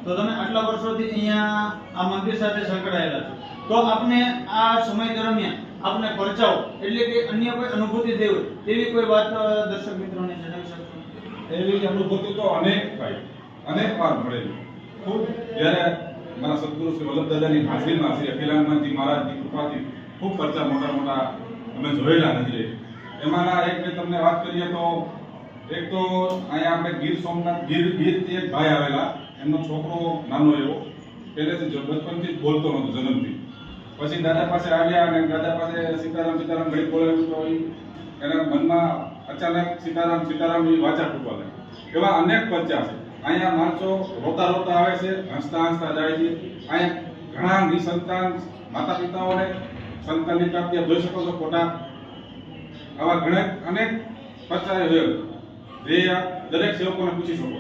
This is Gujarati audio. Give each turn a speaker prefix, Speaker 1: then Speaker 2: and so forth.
Speaker 1: તો તમે આટલા વર્ષોથી અહીંયા આ મંદિર સાથે સંકળાયેલા છો, તો આપને આ સમય દરમિયાન આપને પરચાઓ એટલે કે અન્ય કોઈ અનુભૂતિ થઈ હોય તેવી કોઈ વાત દર્શક મિત્રોને જણાવી શકશો?
Speaker 2: એવી અનુભૂતિ તો અનેક વાર મળેલી. ખૂબ જ્યારે મારા સદગુરુ શ્રી વલ્લભ દાદાની હાજરીમાં શ્રી અખિલાનંદજી મહારાજની કૃપાથી ખૂબ પરચા મોટા અમે જોયેલા નથી. એમાંના એક મેં તમને વાત કરીએ તો એક તો અહીંયા આપણે ગીર સોમનાથ ગીરથી એક ભાઈ આવેલા, એમનો છોકરો નાનો એવો પહેલેથી બચપનથી જ બોલતો નહોતો જન્મથી. પછી દાદા પાસે આવ્યા અને દાદા પાસે સીતારામ ઘડી બોલાવ્યું તો એના મનમાં અચાનક સીતારામ એ વાચા ફૂટવા લાગ્યા. એવા અનેક પરચા છે. અહીંયા માણસો રોતા આવે છે, હસતા જાય છે. અહીંયા ઘણા નિસંતાન માતા પિતાઓને સંતાનની પ્રાપ્તિ જોઈ શકો છો ખોટા. આવા ઘણા અનેક પરચા જે દરેક સેવકોને પૂછી શકો.